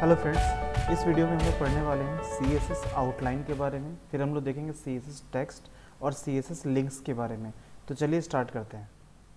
Hello friends, इस video में हम लोग पढ़ने वाले हैं CSS आउटलाइन के बारे में। फिर हम लोग देखेंगे CSS टेक्स्ट और CSS लिंक्स के बारे में। तो चलिए स्टार्ट करते हैं।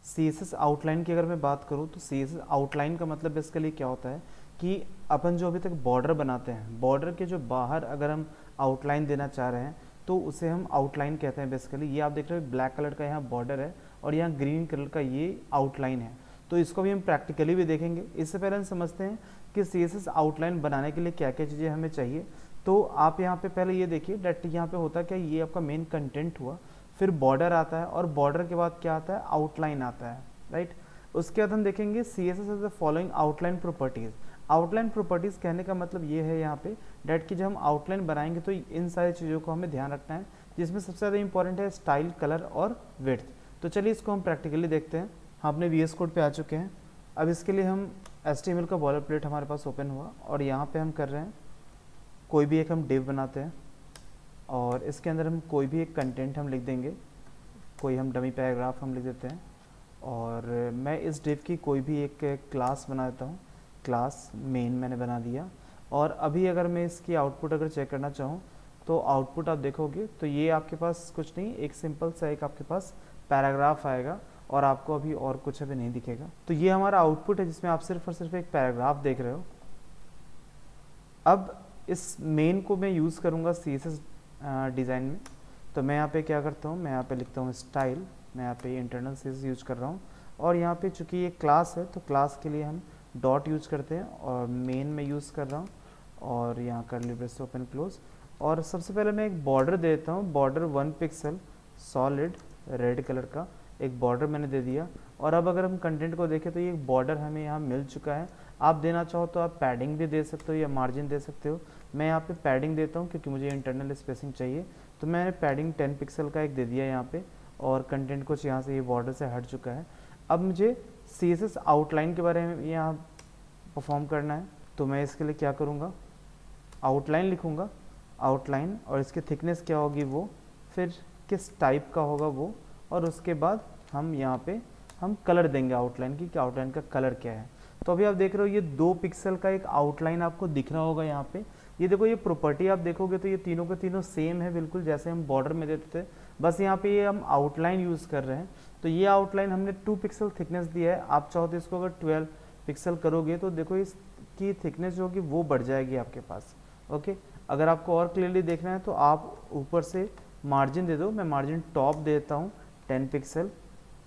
CSS आउटलाइन की अगर मैं बात करूं तो CSS आउटलाइन का मतलब बेसिकली क्या होता है कि अपन जो अभी तक बॉर्डर बनाते हैं, बॉर्डर के जो बाहर अगर हम आउटलाइन देना चाह रहे हैं तो उसे हम आउटलाइन कहते हैं। बेसिकली ये आप देख रहे हो ब्लैक कलर का यहाँ बॉर्डर है और यहाँ ग्रीन कलर का ये आउटलाइन है। तो इसको भी हम प्रैक्टिकली भी देखेंगे। इससे पहले हम समझते हैं कि CSS आउटलाइन बनाने के लिए क्या क्या चीज़ें हमें चाहिए। तो आप यहाँ पे पहले ये देखिए डेट यहाँ पे होता है क्या, ये आपका मेन कंटेंट हुआ, फिर बॉर्डर आता है और बॉर्डर के बाद क्या आता है, आउटलाइन आता है, राइट। उसके बाद हम देखेंगे CSS is the following outline properties. Outline properties कहने का मतलब ये है यहाँ पे डेट कि जब हम आउटलाइन बनाएंगे तो इन सारी चीज़ों को हमें ध्यान रखना है, जिसमें सबसे ज़्यादा इंपॉर्टेंट है स्टाइल, कलर और विड्थ। तो चलिए इसको हम प्रैक्टिकली देखते हैं। हम अपने VS कोड पे आ चुके हैं। अब इसके लिए हम HTML का बॉलर प्लेट हमारे पास ओपन हुआ और यहाँ पे हम कर रहे हैं कोई भी एक हम डिव बनाते हैं और इसके अंदर हम कोई भी एक कंटेंट हम लिख देंगे। कोई हम डमी पैराग्राफ हम लिख देते हैं और मैं इस डिव की कोई भी एक क्लास बना देता हूँ। क्लास मेन मैंने बना दिया और अभी अगर मैं इसकी आउटपुट अगर चेक करना चाहूँ तो आउटपुट आप देखोगे तो ये आपके पास कुछ नहीं, एक सिंपल सा एक आपके पास पैराग्राफ आएगा और आपको अभी और कुछ अभी नहीं दिखेगा। तो ये हमारा आउटपुट है जिसमें आप सिर्फ और सिर्फ एक पैराग्राफ देख रहे हो। अब इस मेन को मैं यूज़ करूँगा CSS डिज़ाइन में। तो मैं यहाँ पे क्या करता हूँ, मैं यहाँ पे लिखता हूँ स्टाइल, मैं यहाँ पे इंटरनल CSS यूज कर रहा हूँ और यहाँ पे चूँकि ये क्लास है तो क्लास के लिए हम डॉट यूज करते हैं और मेन में यूज़ कर रहा हूँ और यहाँ कर्ली ब्रेस ओपन क्लोज। और सबसे पहले मैं एक बॉर्डर देता हूँ, border 1 pixel solid red colour का एक बॉर्डर मैंने दे दिया। और अब अगर हम कंटेंट को देखें तो ये एक बॉर्डर हमें यहाँ मिल चुका है। आप देना चाहो तो आप पैडिंग भी दे सकते हो या मार्जिन दे सकते हो। मैं यहाँ पे पैडिंग देता हूँ क्योंकि मुझे इंटरनल स्पेसिंग चाहिए, तो मैंने पैडिंग 10 पिक्सल का एक दे दिया यहाँ पे और कंटेंट कुछ यहाँ से ये बॉर्डर से हट चुका है। अब मुझे CSS आउटलाइन के बारे में यहाँ परफॉर्म करना है, तो मैं इसके लिए क्या करूँगा, आउटलाइन लिखूँगा, आउटलाइन, और इसकी थिकनेस क्या होगी वो, फिर किस टाइप का होगा वो, और उसके बाद हम यहाँ पे हम कलर देंगे आउटलाइन की कि आउटलाइन का कलर क्या है। तो अभी आप देख रहे हो ये 2 पिक्सल का एक आउटलाइन आपको दिख रहा होगा यहाँ पे। ये देखो ये प्रॉपर्टी आप देखोगे तो ये तीनों के तीनों सेम है, बिल्कुल जैसे हम बॉर्डर में देते थे, बस यहाँ पे ये हम आउटलाइन यूज़ कर रहे हैं। तो ये आउटलाइन हमने 2 पिक्सल थिकनेस दिया है। आप चाहो तो इसको अगर 12 पिक्सल करोगे तो देखो इसकी थिकनेस जो होगी वो बढ़ जाएगी आपके पास। ओके, अगर आपको और क्लियरली देखना है तो आप ऊपर से मार्जिन दे दो। मैं मार्जिन टॉप देता हूँ 10 पिक्सल,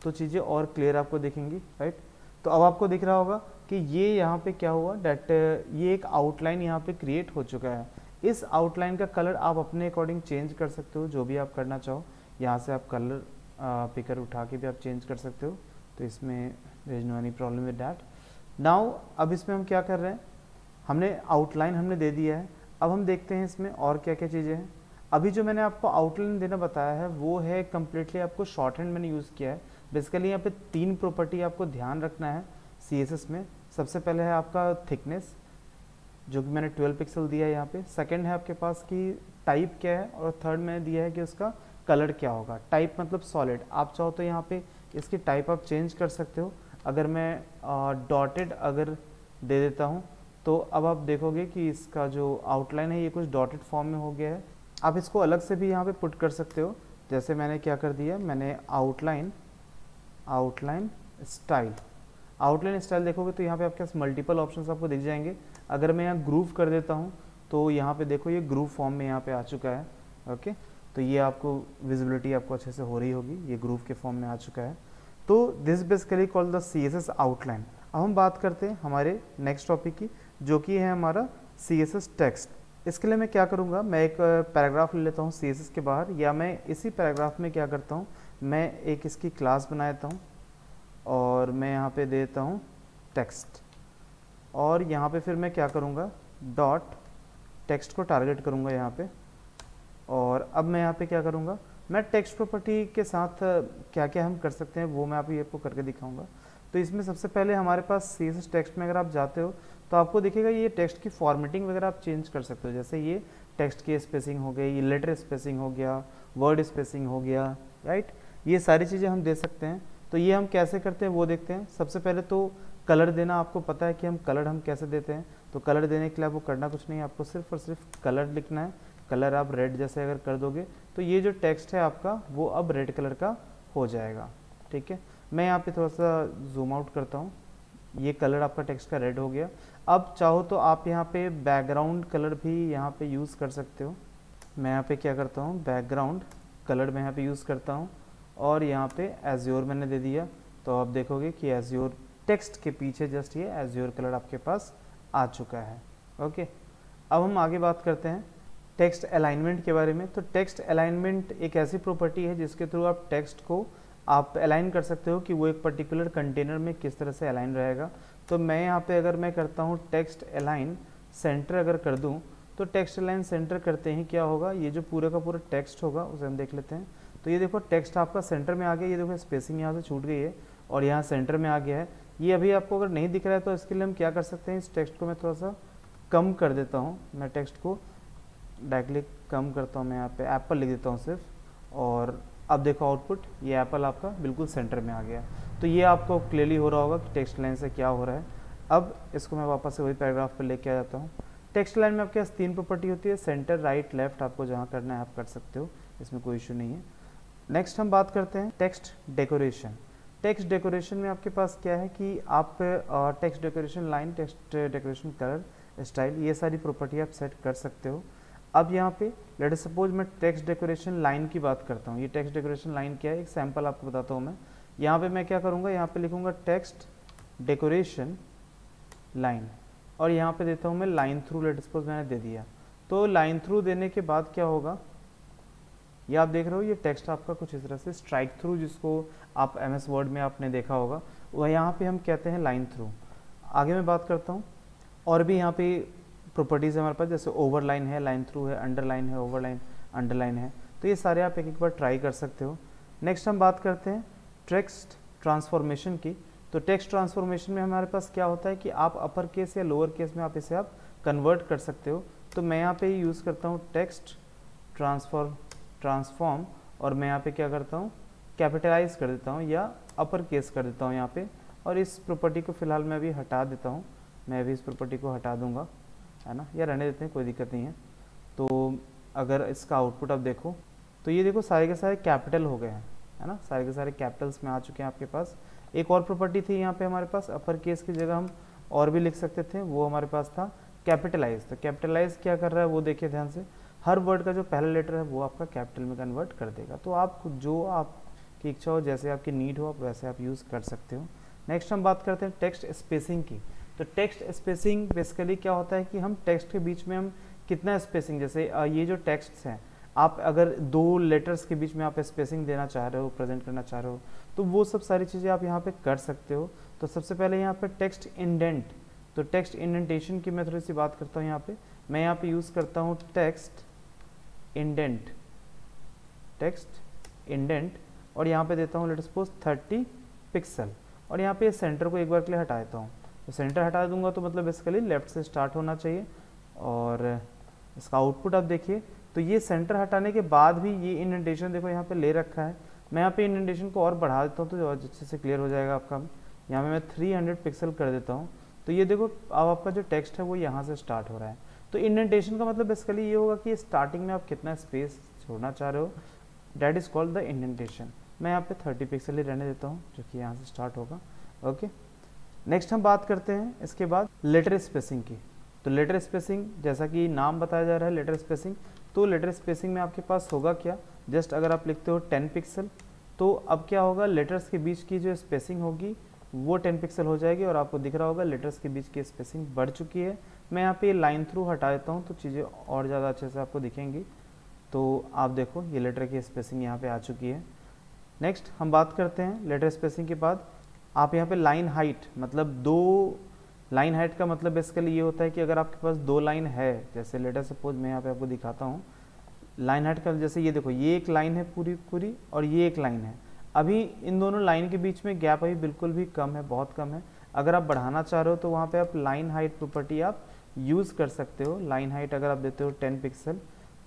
तो चीज़ें और क्लियर आपको दिखेंगी, राइट। तो अब आपको दिख रहा होगा कि ये यहाँ पे क्या हुआ डेट ये एक आउटलाइन यहाँ पे क्रिएट हो चुका है। इस आउटलाइन का कलर आप अपने अकॉर्डिंग चेंज कर सकते हो, जो भी आप करना चाहो। यहाँ से आप कलर पिकर उठा के भी आप चेंज कर सकते हो, तो इसमें there is no any problem with that. Now अब इसमें हम क्या कर रहे हैं, हमने आउटलाइन हमने दे दिया है। अब हम देखते हैं इसमें और क्या क्या चीज़ें हैं। अभी जो मैंने आपको आउटलाइन देना बताया है वो है कम्प्लीटली आपको शॉर्ट हैंड मैंने यूज़ किया है। बेसिकली यहाँ पे 3 प्रॉपर्टी आपको ध्यान रखना है CSS में। सबसे पहले है आपका थिकनेस जो कि मैंने 12 पिक्सल दिया है यहाँ पे। सेकंड है आपके पास कि टाइप क्या है, और थर्ड मैंने दिया है कि उसका कलर क्या होगा। टाइप मतलब सॉलिड, आप चाहो तो यहाँ पे इसकी टाइप आप चेंज कर सकते हो। अगर मैं डॉटेड अगर दे देता हूँ तो अब आप देखोगे कि इसका जो आउटलाइन है ये कुछ डॉटेड फॉर्म में हो गया है। आप इसको अलग से भी यहाँ पे पुट कर सकते हो, जैसे मैंने क्या कर दिया, मैंने आउटलाइन स्टाइल, आउटलाइन स्टाइल देखोगे तो यहाँ पे आपके पास मल्टीपल ऑप्शंस आपको दिख जाएंगे। अगर मैं यहाँ ग्रूव कर देता हूँ तो यहाँ पे देखो ये ग्रूव फॉर्म में यहाँ पे आ चुका है। ओके, तो ये आपको विजिबिलिटी आपको अच्छे से हो रही होगी, ये ग्रूव के फॉर्म में आ चुका है। तो this basically called the CSS outline. अब हम बात करते हैं हमारे नेक्स्ट टॉपिक की, जो कि है हमारा CSS टेक्स्ट। इसके लिए मैं क्या करूँगा, मैं एक पैराग्राफ ले लेता हूँ CSS के बाहर, या मैं इसी पैराग्राफ में क्या करता हूँ, मैं एक इसकी क्लास बना देता हूँ और मैं यहाँ पे देता हूँ टेक्स्ट, और यहाँ पे फिर मैं क्या करूँगा, डॉट टेक्स्ट को टारगेट करूँगा यहाँ पे। और अब मैं यहाँ पे क्या करूँगा, मैं टेक्स्ट प्रॉपर्टी के साथ क्या क्या हम कर सकते हैं वो मैं आपको करके दिखाऊँगा। तो इसमें सबसे पहले हमारे पास CSS टेक्स्ट में अगर आप जाते हो तो आपको दिखेगा ये टेक्स्ट की फॉर्मेटिंग वगैरह आप चेंज कर सकते हो। जैसे ये टेक्स्ट की स्पेसिंग हो गई, ये लेटर स्पेसिंग हो गया, वर्ड स्पेसिंग हो गया, राइट। ये सारी चीज़ें हम दे सकते हैं। तो ये हम कैसे करते हैं वो देखते हैं। सबसे पहले तो कलर देना आपको पता है कि हम कलर हम कैसे देते हैं। तो कलर देने के लिए आपको करना कुछ नहीं है, आपको सिर्फ और सिर्फ कलर लिखना है। कलर आप रेड जैसे अगर कर दोगे तो ये जो टेक्स्ट है आपका वो अब रेड कलर का हो जाएगा। ठीक है, मैं यहाँ पे थोड़ा सा जूम आउट करता हूँ, ये कलर आपका टेक्स्ट का रेड हो गया। अब चाहो तो आप यहाँ पे बैकग्राउंड कलर भी यहाँ पे यूज़ कर सकते हो। मैं यहाँ पे क्या करता हूँ, बैकग्राउंड कलर मैं यहाँ पे यूज़ करता हूँ और यहाँ पे एज्योर मैंने दे दिया। तो आप देखोगे कि एज्योर टेक्स्ट के पीछे जस्ट ये एज्योर कलर आपके पास आ चुका है। ओके, अब हम आगे बात करते हैं टेक्स्ट अलाइनमेंट के बारे में। तो टेक्स्ट अलाइनमेंट एक ऐसी प्रॉपर्टी है जिसके थ्रू आप टेक्स्ट को आप अलाइन कर सकते हो कि वो एक पर्टिकुलर कंटेनर में किस तरह से अलाइन रहेगा। तो मैं यहाँ पे अगर मैं करता हूँ टेक्स्ट अलाइन सेंटर अगर कर दूँ तो टेक्स्ट अलाइन सेंटर करते ही क्या होगा, ये जो पूरा का पूरा टेक्स्ट होगा उसे हम देख लेते हैं। तो ये देखो टेक्स्ट आपका सेंटर में आ गया, ये देखो स्पेसिंग यहाँ से छूट गई है और यहाँ सेंटर में आ गया है। ये अभी आपको अगर नहीं दिख रहा है तो इसके लिए हम क्या कर सकते हैं, इस टेक्स्ट को मैं थोड़ा सा कम कर देता हूँ। मैं टेक्स्ट को डायरेक्टली कम करता हूँ, मैं यहाँ पे एप्पल लिख देता हूँ सिर्फ, और अब देखो आउटपुट ये एप्पल आपका बिल्कुल सेंटर में आ गया। तो ये आपको क्लियरली हो रहा होगा कि टेक्स्ट लाइन से क्या हो रहा है। अब इसको मैं वापस से वही पैराग्राफ पर लेके आ जाता हूँ। टेक्स्ट लाइन में आपके पास 3 प्रॉपर्टी होती है, सेंटर, राइट, लेफ्ट, आपको जहाँ करना है आप कर सकते हो, इसमें कोई इशू नहीं है। नेक्स्ट हम बात करते हैं टेक्स्ट डेकोरेशन। टेक्स्ट डेकोरेशन में आपके पास क्या है कि आप text decoration line, text decoration colour, style, ये सारी प्रॉपर्टी आप सेट कर सकते हो। अब यहाँ पे लेट सपोज मैं टेक्स्ट डेकोरेशन लाइन की बात करता हूँ। ये टेक्स्ट डेकोरेशन लाइन क्या है, एक सैंपल आपको बताता हूँ मैं। यहाँ पे मैं क्या करूँगा, यहाँ पे लिखूँगा टेक्स्ट डेकोरेशन लाइन और यहाँ पे देता हूँ मैं लाइन थ्रू। लेट सपोज मैंने दे दिया, तो लाइन थ्रू देने के बाद क्या होगा, ये आप देख रहे हो ये टेक्स्ट आपका कुछ इस तरह से स्ट्राइक थ्रू, जिसको आप MS वर्ड में आपने देखा होगा, वह यहाँ पे हम कहते हैं लाइन थ्रू। आगे मैं बात करता हूँ, और भी यहाँ पे प्रॉपर्टीज़ है हमारे पास, जैसे ओवरलाइन है, लाइन थ्रू है, अंडरलाइन है, ओवरलाइन, अंडरलाइन है। तो ये सारे आप एक एक बार ट्राई कर सकते हो। नेक्स्ट हम बात करते हैं टेक्स्ट ट्रांसफॉर्मेशन की। तो टेक्स्ट ट्रांसफॉर्मेशन में हमारे पास क्या होता है कि आप अपर केस या लोअर केस में आप इसे आप कन्वर्ट कर सकते हो। तो मैं यहाँ पे यूज़ करता हूँ टेक्स्ट ट्रांसफॉर्म और मैं यहाँ पे क्या करता हूँ, कैपिटलाइज कर देता हूँ या अपर केस कर देता हूँ यहाँ पे। और इस प्रॉपर्टी को फिलहाल मैं अभी हटा देता हूँ, मैं अभी इस प्रॉपर्टी को हटा दूंगा, है ना, या रहने देते हैं, कोई दिक्कत नहीं है। तो अगर इसका आउटपुट आप देखो तो ये देखो सारे के सारे कैपिटल हो गए हैं, है ना, सारे के सारे कैपिटल्स में आ चुके हैं आपके पास। एक और प्रॉपर्टी थी यहाँ पे हमारे पास, अपर केस की जगह हम और भी लिख सकते थे, वो हमारे पास था कैपिटलाइज। तो कैपिटलाइज क्या कर रहा है वो देखिए ध्यान से, हर वर्ड का जो पहला लेटर है वो आपका कैपिटल में कन्वर्ट कर देगा। तो आप जो आपकी इच्छा हो, जैसे आपकी नीड हो, आप वैसे आप यूज़ कर सकते हो। नेक्स्ट हम बात करते हैं टेक्स्ट स्पेसिंग की। तो टेक्स्ट स्पेसिंग बेसिकली क्या होता है कि हम टेक्स्ट के बीच में हम कितना स्पेसिंग, जैसे ये जो टेक्स्ट हैं, आप अगर 2 लेटर्स के बीच में आप स्पेसिंग देना चाह रहे हो, प्रेजेंट करना चाह रहे हो, तो वो सब सारी चीज़ें आप यहाँ पे कर सकते हो। तो सबसे पहले यहाँ पे टेक्स्ट इंडेंट, तो टेक्स्ट इंडेंटेशन की मैं थोड़ी सी बात करता हूँ। यहाँ पे मैं यहाँ पे यूज़ करता हूँ टेक्स्ट इंडेंट, और यहाँ पे देता हूँ लेट सपोज 30 पिक्सल, और यहाँ पे सेंटर को एक बार के लिए हटा देता हूँ। तो सेंटर हटा दूंगा तो मतलब बेसिकली लेफ्ट से स्टार्ट होना चाहिए। और इसका आउटपुट आप देखिए, तो ये सेंटर हटाने के बाद भी ये इंडेंटेशन देखो यहाँ पे ले रखा है। मैं यहाँ पे इंडेंटेशन को और बढ़ा देता हूँ तो अच्छे से क्लियर हो जाएगा आपका। यहाँ पे मैं 300 पिक्सल कर देता हूँ, तो ये देखो अब आपका जो टेक्स्ट है वो यहाँ से स्टार्ट हो रहा है। तो इंडेंटेशन का मतलब बेसिकली ये होगा कि स्टार्टिंग में आप कितना स्पेस छोड़ना चाह रहे हो, that is called the indentation. मैं यहाँ पे 30 पिक्सल ही रहने देता हूँ, जो कि यहाँ से स्टार्ट होगा। ओके, नेक्स्ट हम बात करते हैं इसके बाद लेटर स्पेसिंग की। तो लेटर स्पेसिंग, जैसा कि नाम बताया जा रहा है लेटर स्पेसिंग, तो लेटर स्पेसिंग में आपके पास होगा क्या, जस्ट अगर आप लिखते हो 10 पिक्सल, तो अब क्या होगा, लेटर्स के बीच की जो स्पेसिंग होगी वो 10 पिक्सल हो जाएगी, और आपको दिख रहा होगा लेटर्स के बीच की स्पेसिंग बढ़ चुकी है। मैं यहाँ पे लाइन थ्रू हटा देता हूँ तो चीज़ें और ज़्यादा अच्छे से आपको दिखेंगी। तो आप देखो ये लेटर की स्पेसिंग यहाँ पे आ चुकी है। नेक्स्ट हम बात करते हैं लेटर स्पेसिंग के बाद आप यहाँ पे लाइन हाइट, मतलब 2 लाइन हाइट का मतलब बेसिकली ये होता है कि अगर आपके पास 2 लाइन है, जैसे लेटर सपोज मैं यहाँ पे आपको दिखाता हूँ लाइन हाइट का, जैसे ये देखो ये एक लाइन है पूरी पूरी और ये एक लाइन है। अभी इन दोनों लाइन के बीच में गैप अभी बिल्कुल भी कम है, बहुत कम है। अगर आप बढ़ाना चाह रहे हो तो वहाँ पे आप लाइन हाइट प्रॉपर्टी आप यूज़ कर सकते हो। लाइन हाइट अगर आप देते हो 10 पिक्सल,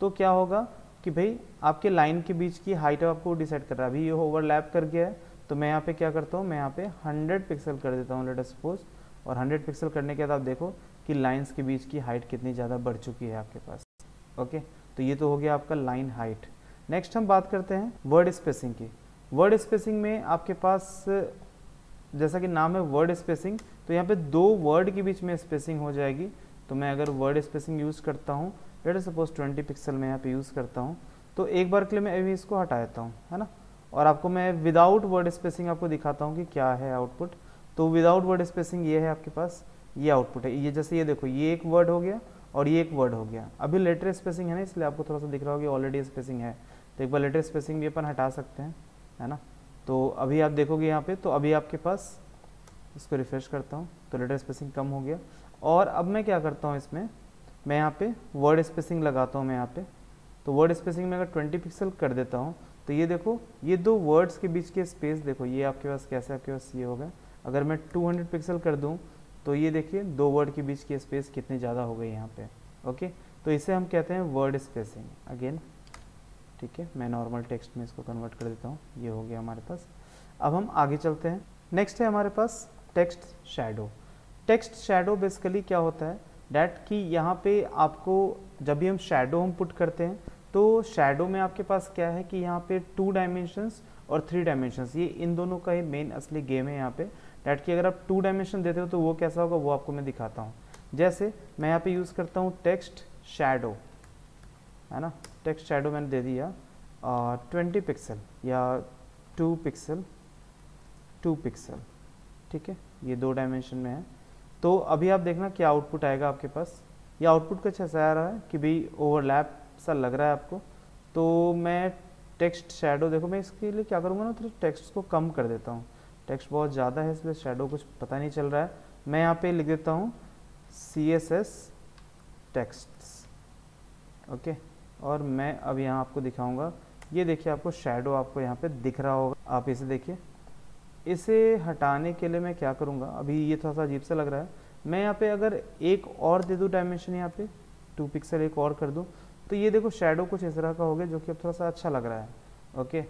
तो क्या होगा कि भाई आपके लाइन के बीच की हाइट आपको डिसाइड कर रहा है। अभी ये ओवरलैप कर गया है तो मैं यहाँ पे क्या करता हूँ, मैं यहाँ पे 100 पिक्सल कर देता हूँ लेट अस सपोज, और 100 पिक्सल करने के बाद आप देखो कि लाइंस के बीच की हाइट कितनी ज़्यादा बढ़ चुकी है आपके पास। ओके, तो ये तो हो गया आपका लाइन हाइट। नेक्स्ट हम बात करते हैं वर्ड स्पेसिंग की। वर्ड स्पेसिंग में आपके पास जैसा कि नाम है वर्ड स्पेसिंग, तो यहाँ पे 2 वर्ड के बीच में स्पेसिंग हो जाएगी। तो मैं अगर वर्ड स्पेसिंग यूज़ करता हूँ, लेट अस सपोज 20 पिक्सल में यहाँ पे यूज़ करता हूँ, तो एक बार के लिए मैं अभी इसको हटा देता हूँ, है ना, और आपको मैं विदाउट वर्ड स्पेसिंग आपको दिखाता हूँ कि क्या है आउटपुट। तो विदाउट वर्ड स्पेसिंग ये है आपके पास, ये आउटपुट है। ये जैसे ये देखो, ये एक वर्ड हो गया और ये एक वर्ड हो गया। अभी लेटर स्पेसिंग है ना, इसलिए आपको थोड़ा सा दिख रहा होगा ऑलरेडी स्पेसिंग है। तो एक बार लेटर स्पेसिंग भी अपन हटा सकते हैं, है ना। तो अभी आप देखोगे यहाँ पे, तो अभी आपके पास, इसको रिफ्रेश करता हूँ तो लेटर स्पेसिंग कम हो गया। और अब मैं क्या करता हूँ इसमें, मैं यहाँ पे वर्ड स्पेसिंग लगाता हूँ मैं यहाँ पे। तो वर्ड स्पेसिंग में अगर 20 पिक्सल कर देता हूँ, तो ये देखो, ये 2 वर्ड्स के बीच के स्पेस देखो, ये आपके पास कैसे, आपके पास ये होगा। अगर मैं 200 पिक्सल कर दूँ, तो ये देखिए 2 वर्ड के बीच की स्पेस कितनी ज़्यादा हो गई यहाँ पे। ओके, तो इसे हम कहते हैं वर्ड स्पेसिंग अगेन। ठीक है, मैं नॉर्मल टेक्स्ट में इसको कन्वर्ट कर देता हूँ, ये हो गया हमारे पास। अब हम आगे चलते हैं। नेक्स्ट है हमारे पास text shadow. Text shadow basically क्या होता है, डैट कि यहाँ पे आपको जब भी हम शैडो हम पुट करते हैं, तो शैडो में आपके पास क्या है कि यहाँ पे 2 डायमेंशंस और 3 डायमेंशंस, ये इन दोनों का ही मेन असली गेम है यहाँ पे। डैट कि अगर आप 2 डायमेंशन देते हो तो वो कैसा होगा, वो आपको मैं दिखाता हूँ। जैसे मैं यहाँ पे यूज़ करता हूँ टेक्स्ट शैडो, है ना। टेक्स्ट शैडो मैंने दे दिया 20 पिक्सल या 2 पिक्सल, 2 पिक्सल, ठीक है, ये 2 डायमेंशन में है। तो अभी आप देखना क्या आउटपुट आएगा आपके पास। ये आउटपुट कुछ ऐसा आ रहा है कि भाई ओवरलैप सा लग रहा है आपको। तो मैं टेक्स्ट शैडो, देखो मैं इसके लिए क्या करूँगा ना, तो टेक्स्ट को कम कर देता हूँ। टेक्स्ट बहुत ज़्यादा है इसलिए शैडो कुछ पता नहीं चल रहा है। मैं यहाँ पे लिख देता हूँ CSS टेक्स्ट्स, ओके। और मैं अब यहाँ आपको दिखाऊंगा, ये देखिए आपको शैडो आपको यहाँ पे दिख रहा होगा, आप इसे देखिए। इसे हटाने के लिए मैं क्या करूँगा, अभी ये थोड़ा सा अजीब सा लग रहा है। मैं यहाँ पे अगर एक और दे दूँ डायमेंशन, यहाँ पे 2 पिक्सल एक और कर दूँ, तो ये देखो शैडो कुछ इस तरह का हो गया, जो कि अब थोड़ा सा अच्छा लग रहा है। ओके,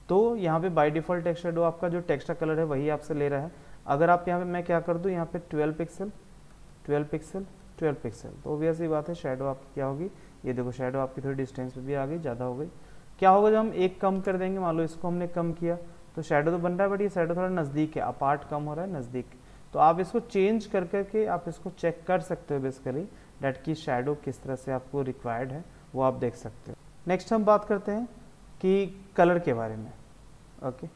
तो यहाँ पे बाय डिफ़ॉल्ट टेक्स्ट शैडो आपका जो टेक्स्ट का कलर है वही आपसे ले रहा है। अगर आप यहाँ पे, मैं क्या कर दूँ, यहाँ पे 12 पिक्सल 12 पिक्सल 12 पिक्सल, तो ऑब्वियस ही बात है शैडो आपकी क्या होगी, ये देखो शैडो आपकी थोड़ी डिस्टेंस पे भी आ गई, ज़्यादा हो गई। क्या होगा जब हम एक कम कर देंगे, मान लो इसको हमने कम किया, तो शैडो तो बन रहा है बट ये शैडो थोड़ा नज़दीक है, अपार्ट कम हो रहा है, नज़दीक। तो आप इसको चेंज कर करके आप इसको चेक कर सकते हो बेसिकली, डैट की शैडो किस तरह से आपको रिक्वायर्ड है वो आप देख सकते हो। नेक्स्ट हम बात करते हैं कि कलर के बारे में। ओके,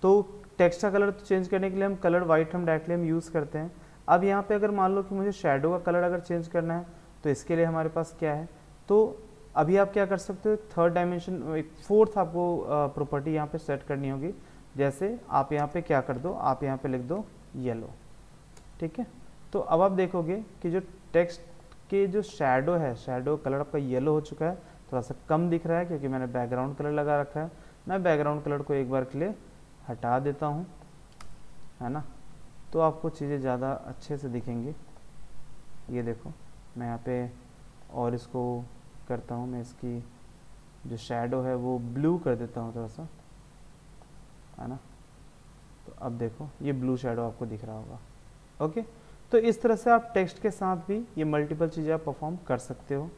तो टेक्स्ट का कलर चेंज करने के लिए हम कलर वाइट हम डायरेक्टली हम यूज़ करते हैं। अब यहाँ पे अगर मान लो कि मुझे शैडो का कलर अगर चेंज करना है, तो इसके लिए हमारे पास क्या है, तो अभी आप क्या कर सकते हो, 3rd डायमेंशन, 4th आपको प्रॉपर्टी यहाँ पे सेट करनी होगी। जैसे आप यहाँ पे क्या कर दो, आप यहाँ पे लिख दो येलो, ठीक है। तो अब आप देखोगे कि जो टेक्स्ट के जो शैडो है, शैडो कलर आपका येलो हो चुका है, थोड़ा सा कम दिख रहा है क्योंकि मैंने बैकग्राउंड कलर लगा रखा है। मैं बैकग्राउंड कलर को एक बार के लिए हटा देता हूँ, है ना, तो आपको चीज़ें ज़्यादा अच्छे से दिखेंगी। ये देखो मैं यहाँ पे और इसको करता हूँ, मैं इसकी जो शैडो है वो ब्लू कर देता हूँ थोड़ा सा, है ना। तो अब देखो ये ब्लू शैडो आपको दिख रहा होगा। ओके, तो इस तरह से आप टेक्स्ट के साथ भी ये मल्टीपल चीज़ें आप परफॉर्म कर सकते हो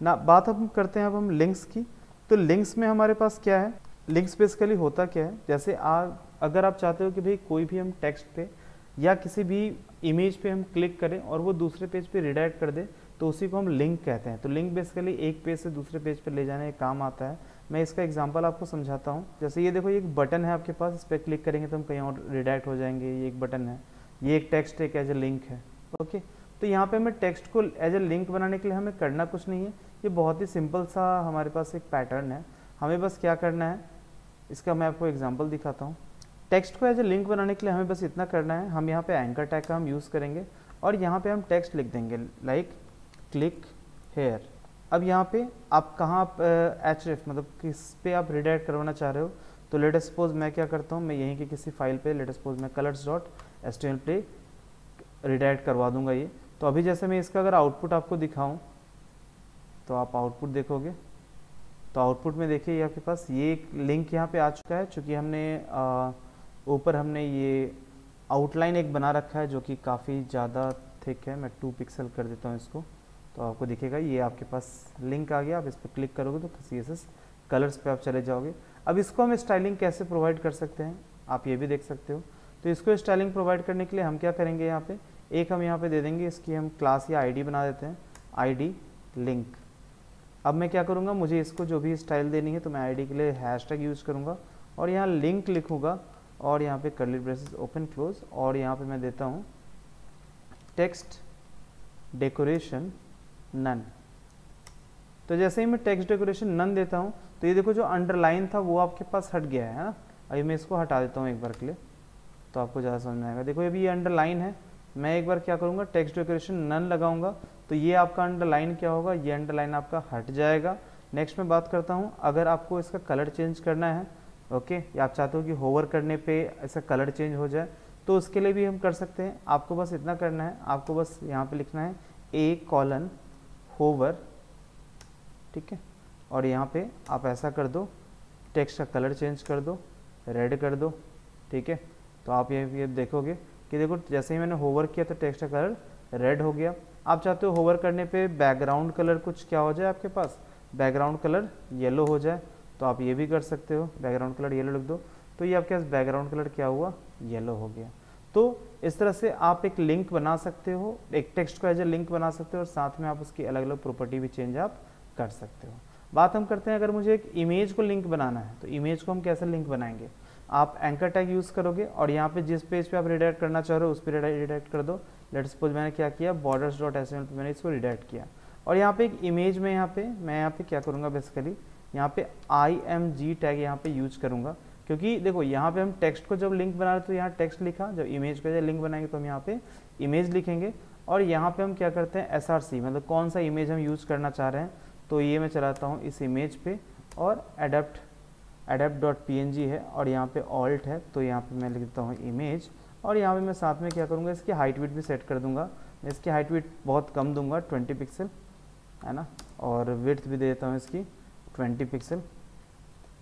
ना। बात हम करते हैं अब हम लिंक्स की। तो लिंक्स में हमारे पास क्या है, लिंक्स बेसिकली होता क्या है, जैसे अगर आप चाहते हो कि भाई कोई भी हम टेक्स्ट पे या किसी भी इमेज पे हम क्लिक करें और वो दूसरे पेज पे रिडायरेक्ट कर दे, तो उसी को हम लिंक कहते हैं। तो लिंक बेसिकली एक पेज से दूसरे पेज पर ले जाने का काम आता है। मैं इसका एग्जांपल आपको समझाता हूँ। जैसे ये देखो, ये एक बटन है आपके पास, इस पर क्लिक करेंगे तो हम कहीं और रिडायरेक्ट हो जाएंगे। ये एक बटन है, ये एक टेक्स्ट एक एज ए लिंक है। ओके, तो यहाँ पे हमें टेक्स्ट को एज ए लिंक बनाने के लिए हमें करना कुछ नहीं है, ये बहुत ही सिंपल सा हमारे पास एक पैटर्न है। हमें बस क्या करना है, इसका मैं आपको एग्जांपल दिखाता हूँ। टेक्स्ट को एज ए लिंक बनाने के लिए हमें बस इतना करना है, हम यहाँ पे एंकर टैग का हम यूज़ करेंगे और यहाँ पे हम टेक्स्ट लिख देंगे लाइक क्लिक हेयर। अब यहाँ पे आप कहाँ href मतलब किस पे आप रिडायरेक्ट करवाना चाह रहे हो, तो लेट अस सपोज मैं क्या करता हूँ, मैं यहीं की किसी फाइल पे लेट अस सपोज मैं colors.html पे रिडायरेक्ट करवा दूंगा ये। तो अभी जैसे मैं इसका अगर आउटपुट आपको दिखाऊं, तो आप आउटपुट देखोगे, तो आउटपुट में देखिए आपके पास ये एक लिंक यहाँ पे आ चुका है, चूँकि हमने ऊपर हमने ये आउटलाइन एक बना रखा है जो कि काफ़ी ज़्यादा थिक है। मैं 2 पिक्सल कर देता हूँ इसको, तो आपको दिखेगा ये आपके पास लिंक आ गया। आप इस पर क्लिक करोगे तो CSS कलर्स पे आप चले जाओगे। अब इसको हम स्टाइलिंग कैसे प्रोवाइड कर सकते हैं आप ये भी देख सकते हो। तो इसको स्टाइलिंग प्रोवाइड करने के लिए हम क्या करेंगे, यहाँ पे एक हम यहाँ पे दे देंगे, इसकी हम क्लास या आईडी बना देते हैं, आईडी लिंक। अब मैं क्या करूँगा, मुझे इसको जो भी स्टाइल देनी है तो मैं आईडी के लिए हैशटैग यूज़ करूँगा और यहाँ लिंक लिखूँगा और यहाँ पे कर्ली ब्रेसेस ओपन क्लोज और यहाँ पे मैं देता हूँ टेक्स्ट डेकोरेशन नन। तो जैसे ही मैं टेक्स्ट डेकोरेशन नन देता हूँ तो ये देखो जो अंडरलाइन था वो आपके पास हट गया है ना। अभी मैं इसको हटा देता हूँ एक बार के लिए तो आपको ज़्यादा समझ में आएगा। देखो अभी ये अंडरलाइन है, मैं एक बार क्या करूँगा टेक्स्ट डेकोरेशन नन लगाऊंगा तो ये आपका अंडरलाइन क्या होगा, ये अंडरलाइन आपका हट जाएगा। नेक्स्ट मैं बात करता हूँ, अगर आपको इसका कलर चेंज करना है ओके, या आप चाहते हो कि होवर करने पे इसका कलर चेंज हो जाए तो उसके लिए भी हम कर सकते हैं। आपको बस इतना करना है, आपको बस यहाँ पे लिखना है A: होवर, ठीक है, और यहाँ पे आप ऐसा कर दो, टेक्स्ट का कलर चेंज कर दो, रेड कर दो, ठीक है। तो आप ये देखोगे कि देखो जैसे ही मैंने होवर किया तो टेक्स्ट का कलर रेड हो गया। आप चाहते हो होवर करने पे बैकग्राउंड कलर कुछ क्या हो जाए, आपके पास बैकग्राउंड कलर येलो हो जाए तो आप ये भी कर सकते हो, बैकग्राउंड कलर येलो लिख दो तो ये आपके पास बैकग्राउंड कलर क्या हुआ, येलो हो गया। तो इस तरह से आप एक लिंक बना सकते हो, एक टेक्स्ट को एज ए लिंक बना सकते हो और साथ में आप उसकी अलग अलग प्रॉपर्टी भी चेंज आप कर सकते हो। बात हम करते हैं अगर मुझे एक इमेज को लिंक बनाना है तो इमेज को हम कैसे लिंक बनाएंगे। आप एंकर टैग यूज़ करोगे और यहाँ पे जिस पेज पे आप रिडायरेक्ट करना चाह रहे हो उस पर रिडायरेक्ट कर दो। लेट्स सपोज मैंने क्या किया, borders.html पे मैंने इसको रिडायरेक्ट किया और यहाँ पे एक इमेज में मैं यहाँ पे क्या करूँगा, बेसिकली यहाँ पे img टैग यहाँ पे यूज करूँगा क्योंकि देखो यहाँ पे हम टेक्स्ट को जब लिंक बना रहे तो यहाँ टेक्स्ट लिखा, जब इमेज को लिंक बनाएंगे तो हम यहाँ पे इमेज लिखेंगे और यहाँ पे हम क्या करते हैं src, मतलब कौन सा इमेज हम यूज़ करना चाह रहे हैं। तो ये मैं चलाता हूँ इस इमेज पे और adapt.png है और यहाँ पे alt है तो यहाँ पे मैं लिख देता हूँ इमेज और यहाँ पे मैं साथ में क्या करूँगा, इसकी हाइट विड्थ भी सेट कर दूँगा। मैं इसकी हाइट विड्थ बहुत कम दूंगा 20 पिक्सल है ना, और विड्थ भी दे देता हूँ इसकी 20 पिक्सल।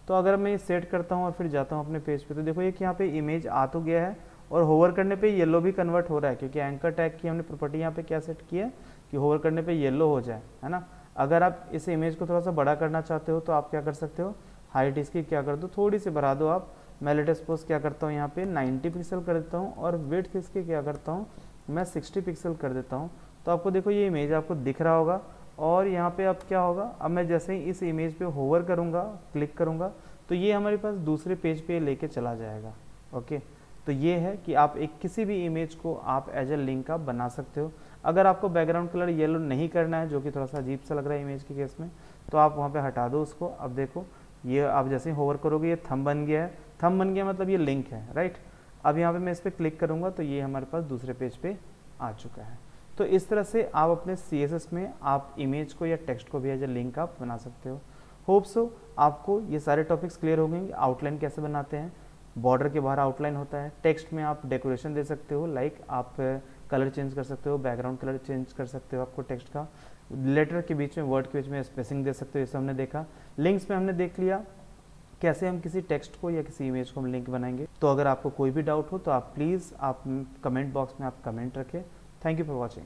तो अगर मैं ये सेट करता हूँ और फिर जाता हूँ अपने पेज पे तो देखो ये कि यहाँ पे इमेज आ तो गया है और होवर करने पे येलो भी कन्वर्ट हो रहा है क्योंकि एंकर टैग की हमने प्रॉपर्टी यहाँ पे क्या सेट की है कि होवर करने पे येलो हो जाए, है ना। अगर आप इस इमेज को थोड़ा सा बड़ा करना चाहते हो तो आप क्या कर सकते हो, हाइट इसकी क्या कर दो, थोड़ी सी बढ़ा दो आप। मैं लेटेस्ट सपोज क्या करता हूँ यहाँ पे 90 पिक्सल कर देता हूँ और विड्थ इसकी क्या करता हूँ मैं 60 पिक्सल कर देता हूँ। तो आपको देखो ये इमेज आपको दिख रहा होगा और यहाँ पे अब क्या होगा, अब मैं जैसे ही इस इमेज पे होवर करूँगा, क्लिक करूँगा तो ये हमारे पास दूसरे पेज पे लेके चला जाएगा। ओके, तो ये है कि आप एक किसी भी इमेज को आप एज ए लिंक आप बना सकते हो। अगर आपको बैकग्राउंड कलर येलो नहीं करना है जो कि थोड़ा सा अजीब सा लग रहा है इमेज के केस में, तो आप वहाँ पे हटा दो उसको। अब देखो ये आप जैसे ही होवर करोगे ये थंब बन गया है, थंब बन गया मतलब ये लिंक है, राइट। अब यहाँ पे मैं इस पर क्लिक करूँगा तो ये हमारे पास दूसरे पेज पे आ चुका है। तो इस तरह से आप अपने CSS में आप इमेज को या टेक्स्ट को भी एज ए लिंक आप बना सकते हो। होप सो आपको ये सारे टॉपिक्स क्लियर हो गए। आउटलाइन कैसे बनाते हैं, बॉर्डर के बाहर आउटलाइन होता है, टेक्स्ट में आप डेकोरेशन दे सकते हो, लाइक आप कलर चेंज कर सकते हो, बैकग्राउंड कलर चेंज कर सकते हो आपको टेक्स्ट का, लेटर के बीच में वर्ड के बीच में स्पेसिंग दे सकते हो, ये सब हमने देखा। लिंक्स में हमने देख लिया कैसे हम किसी टेक्स्ट को या किसी इमेज को हम लिंक बनाएंगे। तो अगर आपको कोई भी डाउट हो तो आप प्लीज़ आप कमेंट बॉक्स में आप कमेंट रखें। Thank you for watching.